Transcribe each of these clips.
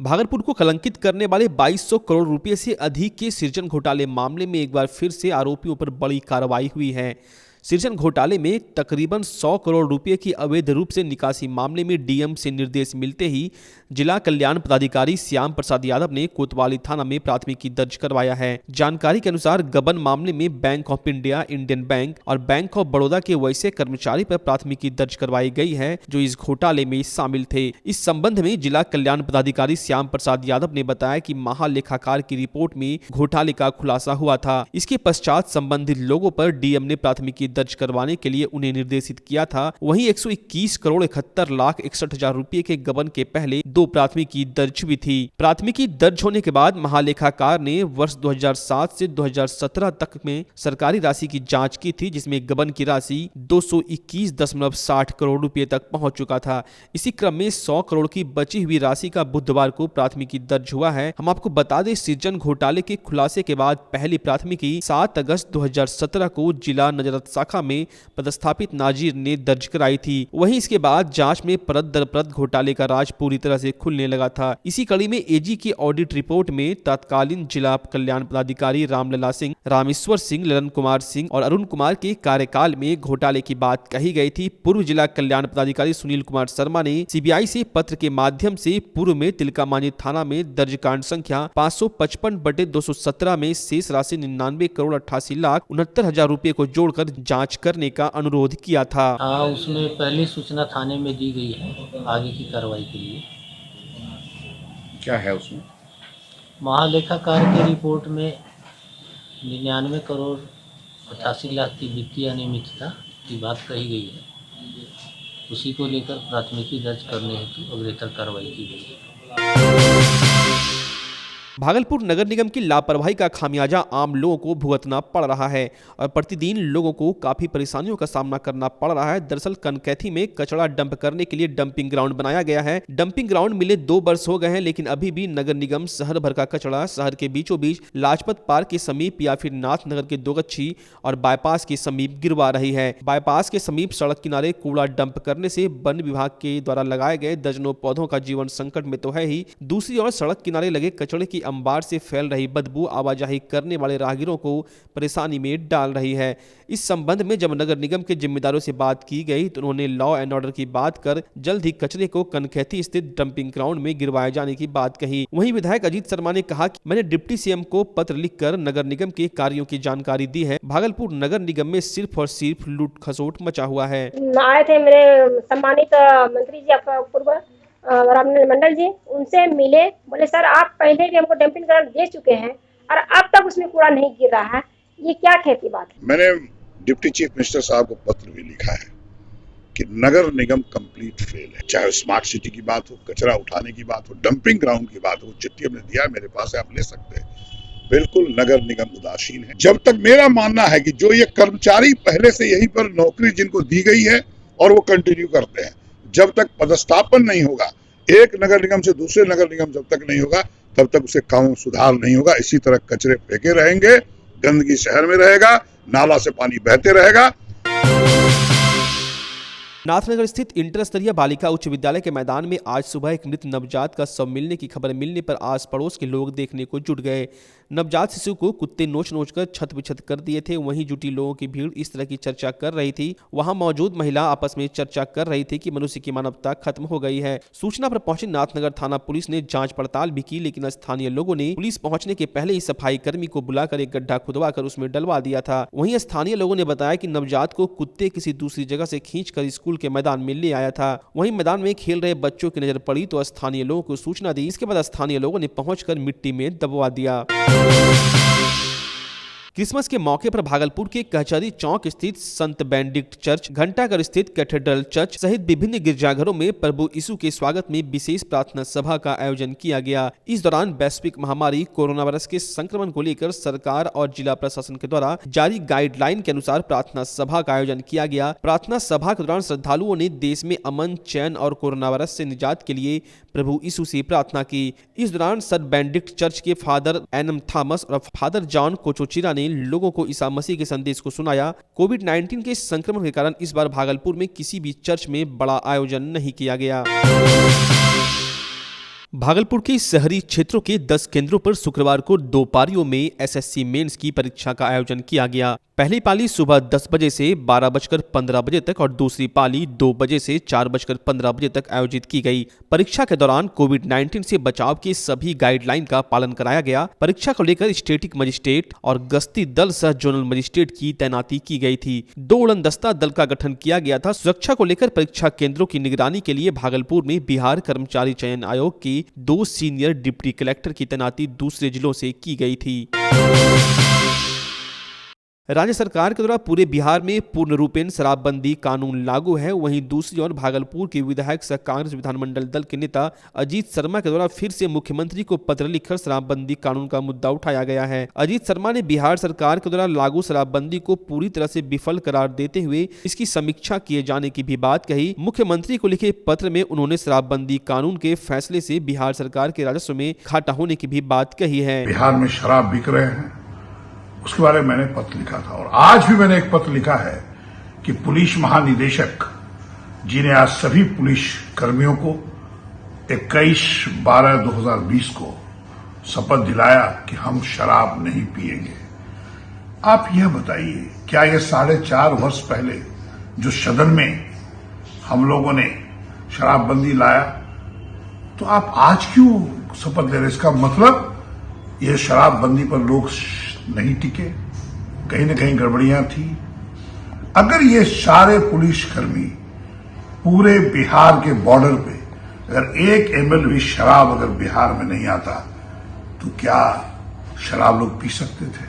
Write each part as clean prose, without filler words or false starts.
भागलपुर को कलंकित करने वाले 2200 करोड़ रुपए से अधिक के सृजन घोटाले मामले में एक बार फिर से आरोपियों पर बड़ी कार्रवाई हुई है। सृजन घोटाले में तकरीबन 100 करोड़ रुपए की अवैध रूप से निकासी मामले में डीएम से निर्देश मिलते ही जिला कल्याण पदाधिकारी श्याम प्रसाद यादव ने कोतवाली थाना में प्राथमिकी दर्ज करवाया है। जानकारी के अनुसार गबन मामले में bank of India, Indian bank और बैंक ऑफ बड़ौदा के वैसे कर्मचारी पर प्राथमिकी दर्ज करवाई गई है जो इस घोटाले में शामिल थे। इस संबंध में जिला कल्याण पदाधिकारी श्याम प्रसाद यादव ने बताया कि महालेखाकार की रिपोर्ट में घोटाले का खुलासा हुआ था। इसके पश्चात संबंधित लोगों पर डीएम ने प्राथमिकी दर्ज करवाने के लिए उन्हें निर्देशित किया था। वहीं 121 करोड़ 71 लाख 61 हजार रुपए के गबन के पहले 2 प्राथमिकी दर्ज हुई थी। प्राथमिकी दर्ज होने के बाद महालेखाकार ने वर्ष 2007 से 2017 तक में सरकारी राशि की जांच की थी, जिसमें गबन की राशि 221.60 करोड़ रुपए तक पहुंच चुका था। इसी क्रम में 100 करोड़ की बची हुई राशि का बुधवार को प्राथमिकी दर्ज हुआ है। हम आपको बता दें, सृजन घोटाले के खुलासे के बाद पहली प्राथमिकी 7 अगस्त 2017 को जिला नजरत शाखा में पदस्थापित नाजिर ने दर्ज कराई थी। वहीं इसके बाद जांच में परत दर परत घोटाले का राज पूरी तरह से खुलने लगा था। इसी कड़ी में एजी की ऑडिट रिपोर्ट में तत्कालीन जिला कल्याण पदाधिकारी रामलला सिंह, रामेश्वर सिंह, ललन कुमार सिंह और अरुण कुमार के कार्यकाल में घोटाले की बात कही गई थी। पूर्व जिला कल्याण पदाधिकारी सुनील कुमार शर्मा ने सीबीआई से पत्र के माध्यम से पूर्व में तिलकामांझी थाना में दर्ज कांड संख्या 555/217 में शेष राशि 99 करोड़ 88 लाख 69 हजार रुपए को जोड़कर जांच करने का अनुरोध किया था। उसमें पहली सूचना थाने में दी गई है आगे की कार्रवाई के लिए। क्या है उसमें? महालेखाकार की रिपोर्ट में 99 करोड़ 88 लाख की वित्तीय अनियमितता की बात कही गई है। उसी को लेकर प्राथमिकी दर्ज करने हेतु अग्रेतर कार्रवाई की गई है। भागलपुर नगर निगम की लापरवाही का खामियाजा आम लोगों को भुगतना पड़ रहा है और प्रतिदिन लोगों को काफी परेशानियों का सामना करना पड़ रहा है। दरअसल कनकैथी में कचरा डंप करने के लिए डंपिंग ग्राउंड बनाया गया है। डंपिंग ग्राउंड मिले 2 वर्ष हो गए हैं, लेकिन अभी भी नगर निगम शहर भर का कचरा शहर के बीचों बीच लाजपत पार्क के समीप या फिर नाथ नगर के दोगच्छी और बाईपास के समीप गिरवा रही है। बाईपास के समीप सड़क किनारे कूड़ा डंप करने से वन विभाग के द्वारा लगाए गए दर्जनों पौधों का जीवन संकट में तो है ही, दूसरी ओर सड़क किनारे लगे कचरे की अंबार से फैल रही बदबू आवाजाही करने वाले राहगीरों को परेशानी में डाल रही है। इस संबंध में जब नगर निगम के जिम्मेदारों से बात की गई तो उन्होंने लॉ एंड ऑर्डर की बात कर जल्द ही कचरे को कनकैथी स्थित डंपिंग ग्राउंड में गिरवाए जाने की बात कही। वहीं विधायक अजीत शर्मा ने कहा कि मैंने डिप्टी सीएम को पत्र लिखकर नगर निगम के कार्यों की जानकारी दी है। भागलपुर नगर निगम में सिर्फ और सिर्फ लूट खसोट मचा हुआ है। आए थे मेरे सम्मानित मंत्री जी, आपका पूर्व रामलाल मंडल जी, उनसे मिले, बोले सर आप पहले भी हमको डंपिंग ग्राउंड दे चुके हैं और अब तक उसमें कूड़ा नहीं गिर रहा है, ये क्या खेती बात है। मैंने डिप्टी चीफ मिनिस्टर साहब को पत्र भी लिखा है कि नगर निगम कंप्लीट फेल है। चाहे स्मार्ट सिटी की बात हो, कचरा उठाने की बात हो, डंपिंग ग्राउंड की बात हो, चिट्ठी हमने दिया मेरे पास है, आप ले सकते हैं। बिल्कुल नगर निगम उदासीन है। जब तक मेरा मानना है कि जो ये कर्मचारी पहले से यहीं पर नौकरी जिनको दी गई है और वो कंटिन्यू करते हैं, जब तक पदस्थापन नहीं होगा एक नगर निगम से दूसरे नगर निगम जब तक नहीं होगा तब तक उसे काम सुधार नहीं होगा। इसी तरह कचरे फेंके रहेंगे, गंदगी शहर में रहेगा, नाला से पानी बहते रहेगा। नाथनगर स्थित इंटर स्तरीय बालिका उच्च विद्यालय के मैदान में आज सुबह एक मृत नवजात का शव मिलने की खबर मिलने पर आस पड़ोस के लोग देखने को जुट गए। नवजात शिशु को कुत्ते नोच नोच कर छत विछत कर दिए थे। वहीं जुटी लोगों की भीड़ इस तरह की चर्चा कर रही थी। वहां मौजूद महिला आपस में चर्चा कर रही थी कि मनुष्य की मानवता खत्म हो गई है। सूचना पर पहुंची नाथनगर थाना पुलिस ने जांच पड़ताल भी की, लेकिन स्थानीय लोगों ने पुलिस पहुंचने के पहले ही सफाई कर्मी को बुलाकर एक गड्ढा खुदवाकर उसमें डलवा दिया था। वहीं स्थानीय लोगों ने बताया कि नवजात को कुत्ते किसी दूसरी जगह से खींचकर स्कूल के मैदान में ले आया था। वहीं मैदान में खेल रहे बच्चों की नजर पड़ी तो स्थानीय लोगों को सूचना दी। इसके बाद स्थानीय लोगों ने पहुंचकर मिट्टी में दबवा दिया। क्रिसमस के मौके पर भागलपुर के कचहरी चौक स्थित संत बेनेडिक्ट चर्च, घंटाघर स्थित कैथेड्रल चर्च सहित विभिन्न गिरजाघरों में प्रभु यीशु के स्वागत में विशेष प्रार्थना सभा का आयोजन किया गया। इस दौरान वैश्विक महामारी कोरोना वायरस के संक्रमण को लेकर सरकार और जिला प्रशासन के द्वारा जारी गाइडलाइन के अनुसार प्रार्थना सभा का आयोजन किया गया। प्रार्थना सभा के दौरान श्रद्धालुओं ने देश में अमन, चैन और कोरोना वायरस से निजात के लिए प्रभु यीशु से प्रार्थना की। इस दौरान संत बेनेडिक्ट चर्च के फादर एनम थॉमस और फादर जॉन कोचोचिरा ने लोगों को ईसा मसीह के संदेश को सुनाया। कोविड-19 के संक्रमण के कारण इस बार भागलपुर में किसी भी चर्च में बड़ा आयोजन नहीं किया गया। भागलपुर के शहरी क्षेत्रों के 10 केंद्रों पर शुक्रवार को 2 पारियों में एसएससी मेंस की परीक्षा का आयोजन किया गया। पहली पाली सुबह 10 बजे से 12:15 बजे तक और दूसरी पाली 2 बजे से 4:15 बजे तक आयोजित की गई। परीक्षा के दौरान कोविड-19 से बचाव के सभी गाइडलाइन का पालन कराया गया। परीक्षा को लेकर स्टेटिक मजिस्ट्रेट और गश्ती दल सह जोनल मजिस्ट्रेट की तैनाती की गई थी। 2 उड़नदस्ता दल का गठन किया गया था। सुरक्षा को लेकर परीक्षा केंद्रों की निगरानी के लिए भागलपुर में बिहार कर्मचारी चयन आयोग की 2 सीनियर डिप्टी कलेक्टर की तैनाती दूसरे जिलों से की गई थी। राज्य सरकार के द्वारा पूरे बिहार में पूर्ण रूपेण शराबबंदी कानून लागू है। वहीं दूसरी ओर भागलपुर के विधायक सह कांग्रेस विधानमंडल दल के नेता अजीत शर्मा के द्वारा फिर से मुख्यमंत्री को पत्र लिखकर शराबबंदी कानून का मुद्दा उठाया गया है। अजीत शर्मा ने बिहार सरकार के द्वारा लागू शराबबंदी को पूरी तरह से विफल करार देते हुए इसकी समीक्षा किए जाने की भी बात कही। मुख्यमंत्री को लिखे पत्र में उन्होंने शराबबंदी कानून के फैसले से बिहार सरकार के राजस्व में घाटा होने की भी बात कही है। बिहार में शराब बिक रहे हैं, उसके बारे में मैंने पत्र लिखा था और आज भी मैंने एक पत्र लिखा है कि पुलिस महानिदेशक जी ने आज सभी पुलिस कर्मियों को 21/12/2020 को शपथ दिलाया कि हम शराब नहीं पिएंगे। आप यह बताइए, क्या यह 4.5 वर्ष पहले जो सदन में हम लोगों ने शराबबंदी लाया, तो आप आज क्यों शपथ ले रहे? इसका मतलब यह शराबबंदी पर लोग नहीं टिके, कहीं न कहीं गड़बड़ियां थी। अगर ये सारे पुलिसकर्मी पूरे बिहार के बॉर्डर पे अगर 1 ml भी शराब अगर बिहार में नहीं आता तो क्या शराब लोग पी सकते थे?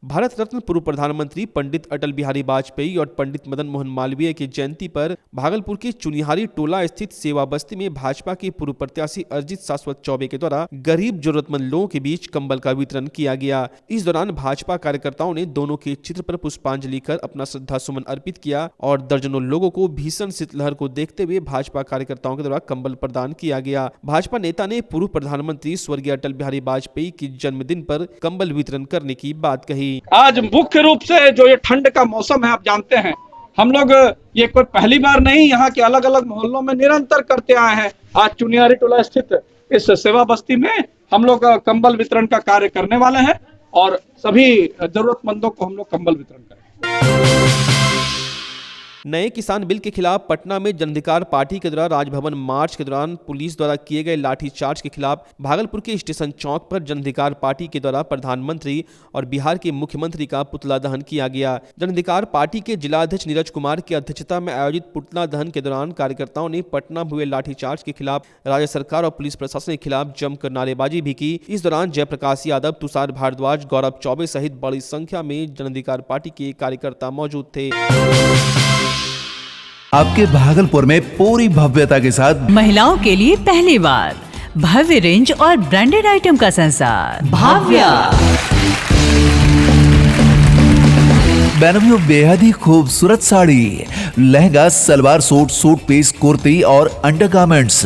भारत रत्न पूर्व प्रधानमंत्री पंडित अटल बिहारी वाजपेयी और पंडित मदन मोहन मालवीय की जयंती पर भागलपुर के चुनिहारी टोला स्थित सेवा बस्ती में भाजपा के पूर्व प्रत्याशी अर्जित शाश्वत चौबे के द्वारा गरीब जरूरतमंद लोगों के बीच कंबल का वितरण किया गया। इस दौरान भाजपा कार्यकर्ताओं ने दोनों के चित्र पर पुष्पांजलि कर अपना श्रद्धा सुमन अर्पित किया और दर्जनों लोगों को भीषण शीतलहर को देखते हुए भाजपा कार्यकर्ताओं के द्वारा कंबल प्रदान किया गया। भाजपा नेता ने पूर्व प्रधानमंत्री स्वर्गीय अटल बिहारी वाजपेयी की जन्मदिन पर कंबल वितरण करने की बात कही। आज मुख्य रूप से जो ये ठंड का मौसम है, आप जानते हैं हम लोग ये कोई पहली बार नहीं, यहाँ के अलग अलग मोहल्लों में निरंतर करते आए हैं। आज चुनियारी टोला स्थित इस सेवा बस्ती में हम लोग कंबल वितरण का कार्य करने वाले हैं और सभी जरूरतमंदों को हम लोग कंबल वितरण करेंगे। नए किसान बिल के खिलाफ पटना में जन अधिकार पार्टी के द्वारा राजभवन मार्च के दौरान पुलिस द्वारा किए गए लाठीचार्ज के खिलाफ भागलपुर के स्टेशन चौक पर जन अधिकार पार्टी के द्वारा प्रधानमंत्री और बिहार के मुख्यमंत्री का पुतला दहन किया गया। जन अधिकार पार्टी के जिलाध्यक्ष नीरज कुमार की अध्यक्षता में आयोजित पुतला दहन के दौरान कार्यकर्ताओं ने पटना में हुए लाठीचार्ज के खिलाफ राज्य सरकार और पुलिस प्रशासन के खिलाफ जमकर नारेबाजी भी की। इस दौरान जयप्रकाश यादव, तुषार भारद्वाज, गौरव चौबे सहित बड़ी संख्या में जन अधिकार पार्टी के कार्यकर्ता मौजूद थे। आपके भागलपुर में पूरी भव्यता के साथ महिलाओं के लिए पहली बार भव्य रेंज और ब्रांडेड आइटम का संसार भाव्या। बेनवियो बेहद ही खूबसूरत sari, lehenga, salwar suit, suit piece, kurti और अंडरगारमेंट्स,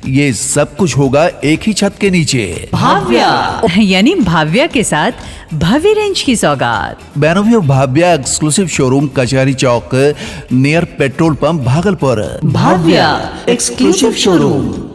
ये सब कुछ होगा एक ही छत के नीचे। भाव्या यानी भाव्या के साथ भव्य रेंज की सौगात। बेनवियो Bhavya exclusive showroom Kachahari Chowk near petrol pump Bhagalpur. Bhavya exclusive showroom.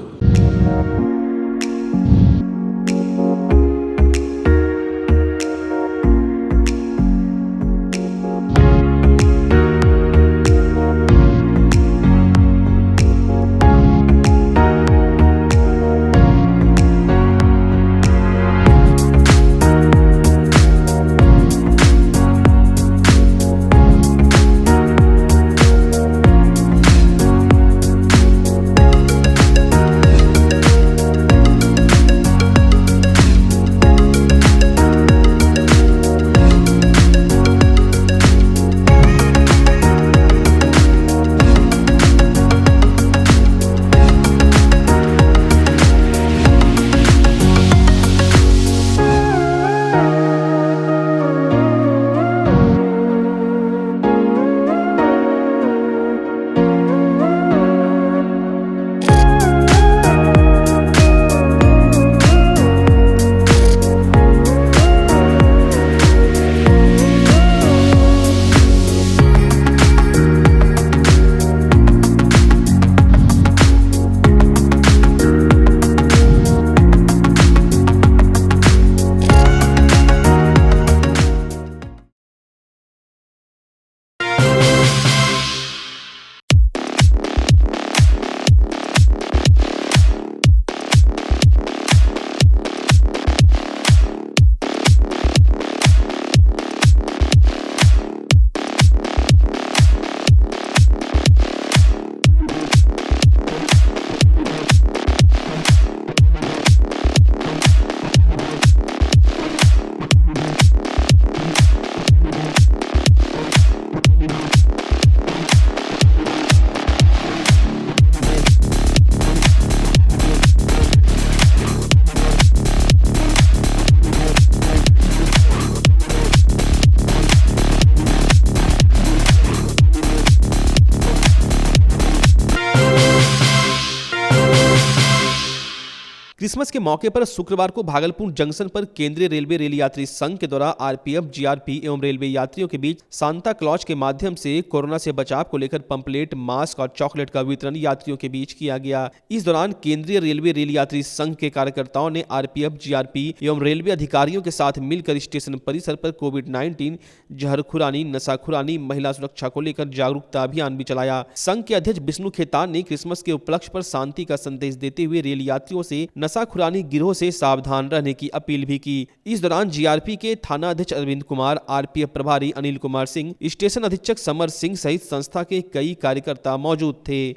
Christmas के मौके पर शुक्रवार को भागलपुर जंक्शन पर केंद्रीय रेलवे रेल यात्री संघ के द्वारा आरपीएफ, जीआरपी एवं रेलवे यात्रियों के बीच सांता क्लॉज के माध्यम से कोरोना से बचाव को लेकर पंपलेट, मास्क और चॉकलेट का वितरण यात्रियों के बीच किया गया। इस दौरान केंद्रीय रेलवे रेल यात्री संघ के कार्यकर्ताओं ने आरपीएफ, जीआरपी एवं रेलवे अधिकारियों के साथ मिलकर स्टेशन परिसर पर कोविड-19, जहरखुरानी, नशाखुरानी, महिला सुरक्षा को लेकर जागरूकता अभियान भी चलाया। संघ के अध्यक्ष विष्णु खेतान ने क्रिसमस के उपलक्ष्य पर शांति का संदेश देते हुए रेल यात्रियों से नशाखुरानी गिरोह से सावधान रहने की अपील भी की। इस दौरान जीआरपी के थाना अध्यक्ष अरविंद कुमार, आरपीएफ प्रभारी अनिल कुमार सिंह, स्टेशन अधीक्षक समर सिंह सहित संस्था के कई कार्यकर्ता मौजूद थे।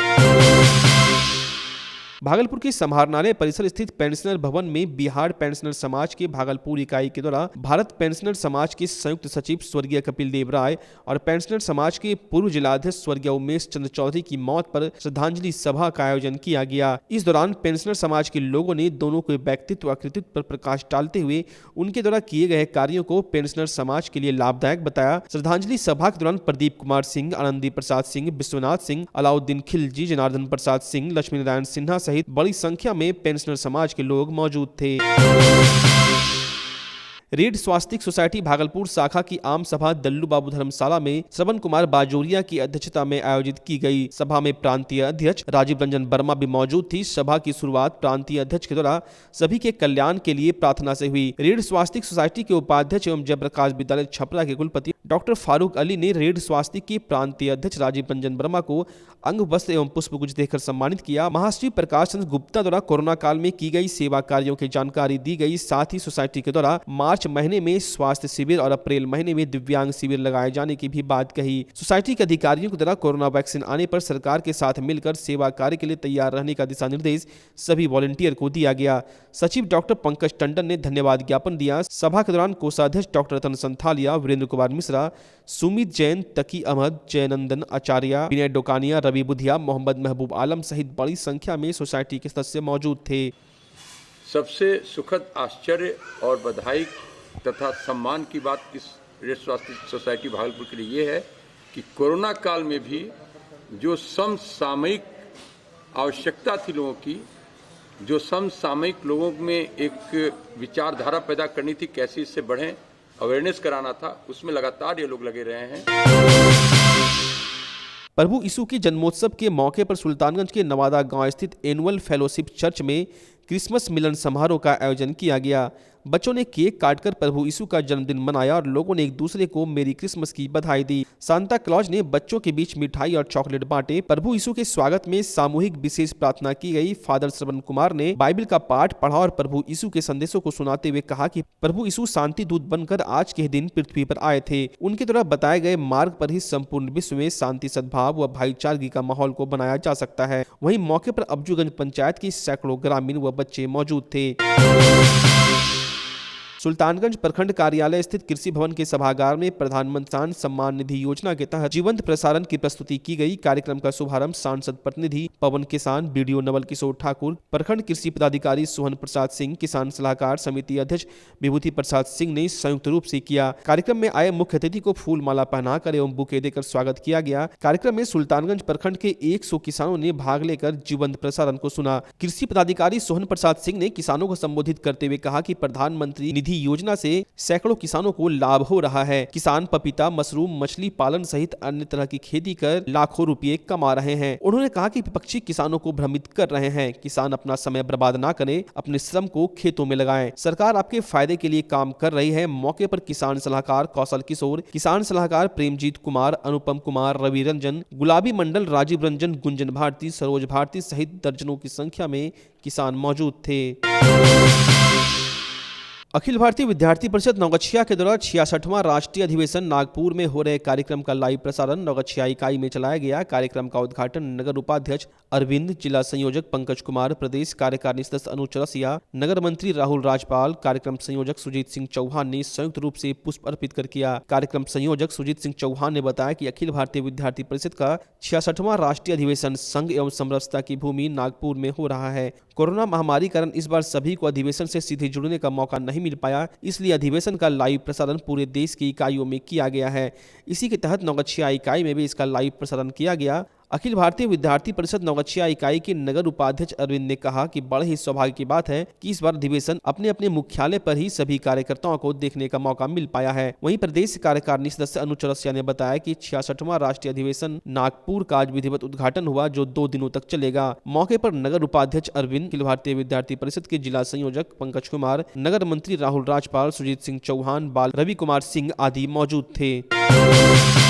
भागलपुर के समाहरणालय परिसर स्थित पेंशनर भवन में बिहार पेंशनर समाज के भागलपुर इकाई के द्वारा भारत पेंशनर समाज के संयुक्त सचिव स्वर्गीय कपिल देव राय और पेंशनर समाज के पूर्व जिलाध्यक्ष स्वर्गीय उमेश चंद्र चौधरी की मौत पर श्रद्धांजलि सभा का आयोजन किया गया। इस दौरान पेंशनर समाज के लोगों ने दोनों के व्यक्तित्व व कृतित्व पर प्रकाश डालते हुए उनके द्वारा किए गए कार्यों को पेंशनर समाज के लिए लाभदायक बताया। श्रद्धांजलि सभा के दौरान प्रदीप कुमार सिंह, आनंदी प्रसाद सिंह, विश्वनाथ सिंह, अलाउद्दीन खिलजी, जनार्दन प्रसाद सिंह, लक्ष्मी नारायण सिन्हा सहित बड़ी संख्या में पेंशनर समाज के लोग मौजूद थे। रेड स्वास्तिक सोसाइटी भागलपुर शाखा की आम सभा दल्लू बाबू धर्मशाला में श्रवण कुमार बाजोरिया की अध्यक्षता में आयोजित की गई। सभा में प्रांतीय अध्यक्ष राजीव रंजन वर्मा भी मौजूद थी। सभा की शुरुआत प्रांतीय अध्यक्ष के द्वारा सभी के कल्याण के लिए प्रार्थना से हुई। रेड स्वास्तिक सोसाइटी के उपाध्यक्ष एवं जयप्रकाश विद्यालय छपरा के कुलपति डॉक्टर फारूक अली ने रेड स्वास्तिक के प्रांतीय अध्यक्ष राजीव रंजन वर्मा को अंग वस्त्र एवं पुष्पगुच्छ देकर सम्मानित किया। महाश्री प्रकाश चंद्र गुप्ता द्वारा कोरोना काल में की गई सेवा कार्यों की जानकारी दी गई। साथ ही सोसाइटी के द्वारा मार्च महीने में स्वास्थ्य शिविर और अप्रैल महीने में दिव्यांग शिविर लगाए जाने की भी बात कही। सोसाइटी के अधिकारियों के द्वारा कोरोना वैक्सीन आने पर सरकार के साथ मिलकर सेवा कार्य के लिए तैयार रहने का दिशा निर्देश सभी वॉलंटियर को दिया गया। सचिव डॉक्टर पंकज टंडन ने धन्यवाद ज्ञापन दिया। सभा के दौरान कोषाध्यक्ष डॉक्टर रतन संथालिया, वीरेंद्र कुमार मिश्रा, सुमित जैन, तकी अहमद, जयनंदन आचार्य, विनय डोकानिया, रवि बुधिया, मोहम्मद महबूब आलम सहित बड़ी संख्या में सोसाइटी के सदस्य मौजूद थे। सबसे सुखद आश्चर्य और बधाई तथा सम्मान की बात इस रेड स्वास्तिक सोसाइटी भागलपुर के लिए ये है कि कोरोना काल में भी जो समसामयिक आवश्यकता थी लोगों की, जो समसामयिक लोगों में एक विचारधारा पैदा करनी थी, कैसे इससे बढ़ें, अवेयरनेस कराना था, उसमें लगातार ये लोग लगे रहे हैं। प्रभु यीशु के जन्मोत्सव के मौके पर सुल्तानगंज के नवादा गांव स्थित एनुअल फेलोशिप चर्च में क्रिसमस मिलन समारोह का आयोजन किया गया। बच्चों ने केक काटकर प्रभु यीशु का जन्मदिन मनाया और लोगों ने एक दूसरे को मेरी क्रिसमस की बधाई दी। सांता क्लॉज ने बच्चों के बीच मिठाई और चॉकलेट बांटे। प्रभु यीशु के स्वागत में सामूहिक विशेष प्रार्थना की गई। फादर श्रवण कुमार ने बाइबल का पाठ पढ़ा और प्रभु यीशु के संदेशों को सुनाते हुए कहा कि प्रभु यीशु शांति दूत बनकर आज के दिन पृथ्वी पर आए थे। उनके द्वारा बताए गए मार्ग पर ही संपूर्ण विश्व में शांति, सद्भाव व भाईचारगी का माहौल को बनाया जा सकता है। वहीं मौके पर अब्जूगंज पंचायत की सैकड़ों ग्रामीण व बच्चे मौजूद थे। सुल्तानगंज प्रखंड कार्यालय स्थित कृषि भवन के सभागार में प्रधानमंत्री किसान सम्मान निधि योजना के तहत जीवंत प्रसारण की प्रस्तुति की गई। कार्यक्रम का शुभारंभ सांसद प्रतिनिधि पवन किसान, बीडीओ नवल किशोर ठाकुर, प्रखंड कृषि पदाधिकारी सोहन प्रसाद सिंह, किसान सलाहकार समिति अध्यक्ष विभूति प्रसाद सिंह ने संयुक्त रूप से किया। कार्यक्रम में आए मुख्य अतिथि को फूल माला पहनाकर एवं बुके देकर स्वागत किया गया। कार्यक्रम में सुल्तानगंज प्रखंड के 100 किसानों ने भाग लेकर जीवंत प्रसारण को सुना। कृषि पदाधिकारी सोहन प्रसाद सिंह ने किसानों को संबोधित करते हुए कहा कि प्रधानमंत्री निधि योजना से सैकड़ों किसानों को लाभ हो रहा है। किसान पपीता, मशरूम, मछली पालन सहित अन्य तरह की खेती कर लाखों रुपए कमा रहे हैं। उन्होंने कहा कि विपक्षी किसानों को भ्रमित कर रहे हैं। किसान अपना समय बर्बाद ना करें, अपने श्रम को खेतों में लगाएं। सरकार आपके फायदे के लिए काम कर रही है। मौके पर किसान सलाहकार कौशल किशोर, किसान सलाहकार प्रेमजीत कुमार, अनुपम कुमार, रवि रंजन, गुलाबी मंडल, राजीव रंजन, गुंजन भारती, सरोज भारती सहित दर्जनों की संख्या में किसान मौजूद थे। अखिल भारतीय विद्यार्थी परिषद नवगछिया के द्वारा 66वां राष्ट्रीय अधिवेशन नागपुर में हो रहे कार्यक्रम का लाइव प्रसारण नवगछिया इकाई में चलाया गया। कार्यक्रम का उद्घाटन नगर उपाध्यक्ष अरविंद, जिला संयोजक पंकज कुमार, प्रदेश कार्यकारिणी सदस्य अनुज चौरसिया, नगर मंत्री राहुल राजपाल, कार्यक्रम संयोजक सुजीत सिंह चौहान ने संयुक्त रूप से पुष्प अर्पित कर किया। कार्यक्रम संयोजक सुजीत सिंह चौहान ने बताया कि अखिल भारतीय विद्यार्थी परिषद का 66वां राष्ट्रीय अधिवेशन संघ एवं समरसता की भूमि नागपुर में हो रहा है। कोरोना महामारी कारण इस बार सभी को अधिवेशन से सीधे जुड़ने का मौका नहीं मिल पाया, इसलिए अधिवेशन का लाइव प्रसारण पूरे देश की इकाइयों में किया गया है। इसी के तहत नवगछिया इकाई में भी इसका लाइव प्रसारण किया गया। अखिल भारतीय विद्यार्थी परिषद नवगछिया इकाई के नगर उपाध्यक्ष अरविंद ने कहा कि बड़े ही सौभाग्य की बात है कि इस बार अधिवेशन अपने अपने मुख्यालय पर ही सभी कार्यकर्ताओं को देखने का मौका मिल पाया है। वहीं प्रदेश कार्यकारिणी सदस्य अनु चौरसिया ने बताया कि 66वां राष्ट्रीय अधिवेशन नागपुर का आज विधिवत उद्घाटन हुआ, जो 2 दिनों तक चलेगा। मौके पर नगर उपाध्यक्ष अरविंद, अखिल भारतीय विद्यार्थी परिषद के जिला संयोजक पंकज कुमार, नगर मंत्री राहुल राजपाल, सुजीत सिंह चौहान, बाल रवि कुमार सिंह आदि मौजूद थे।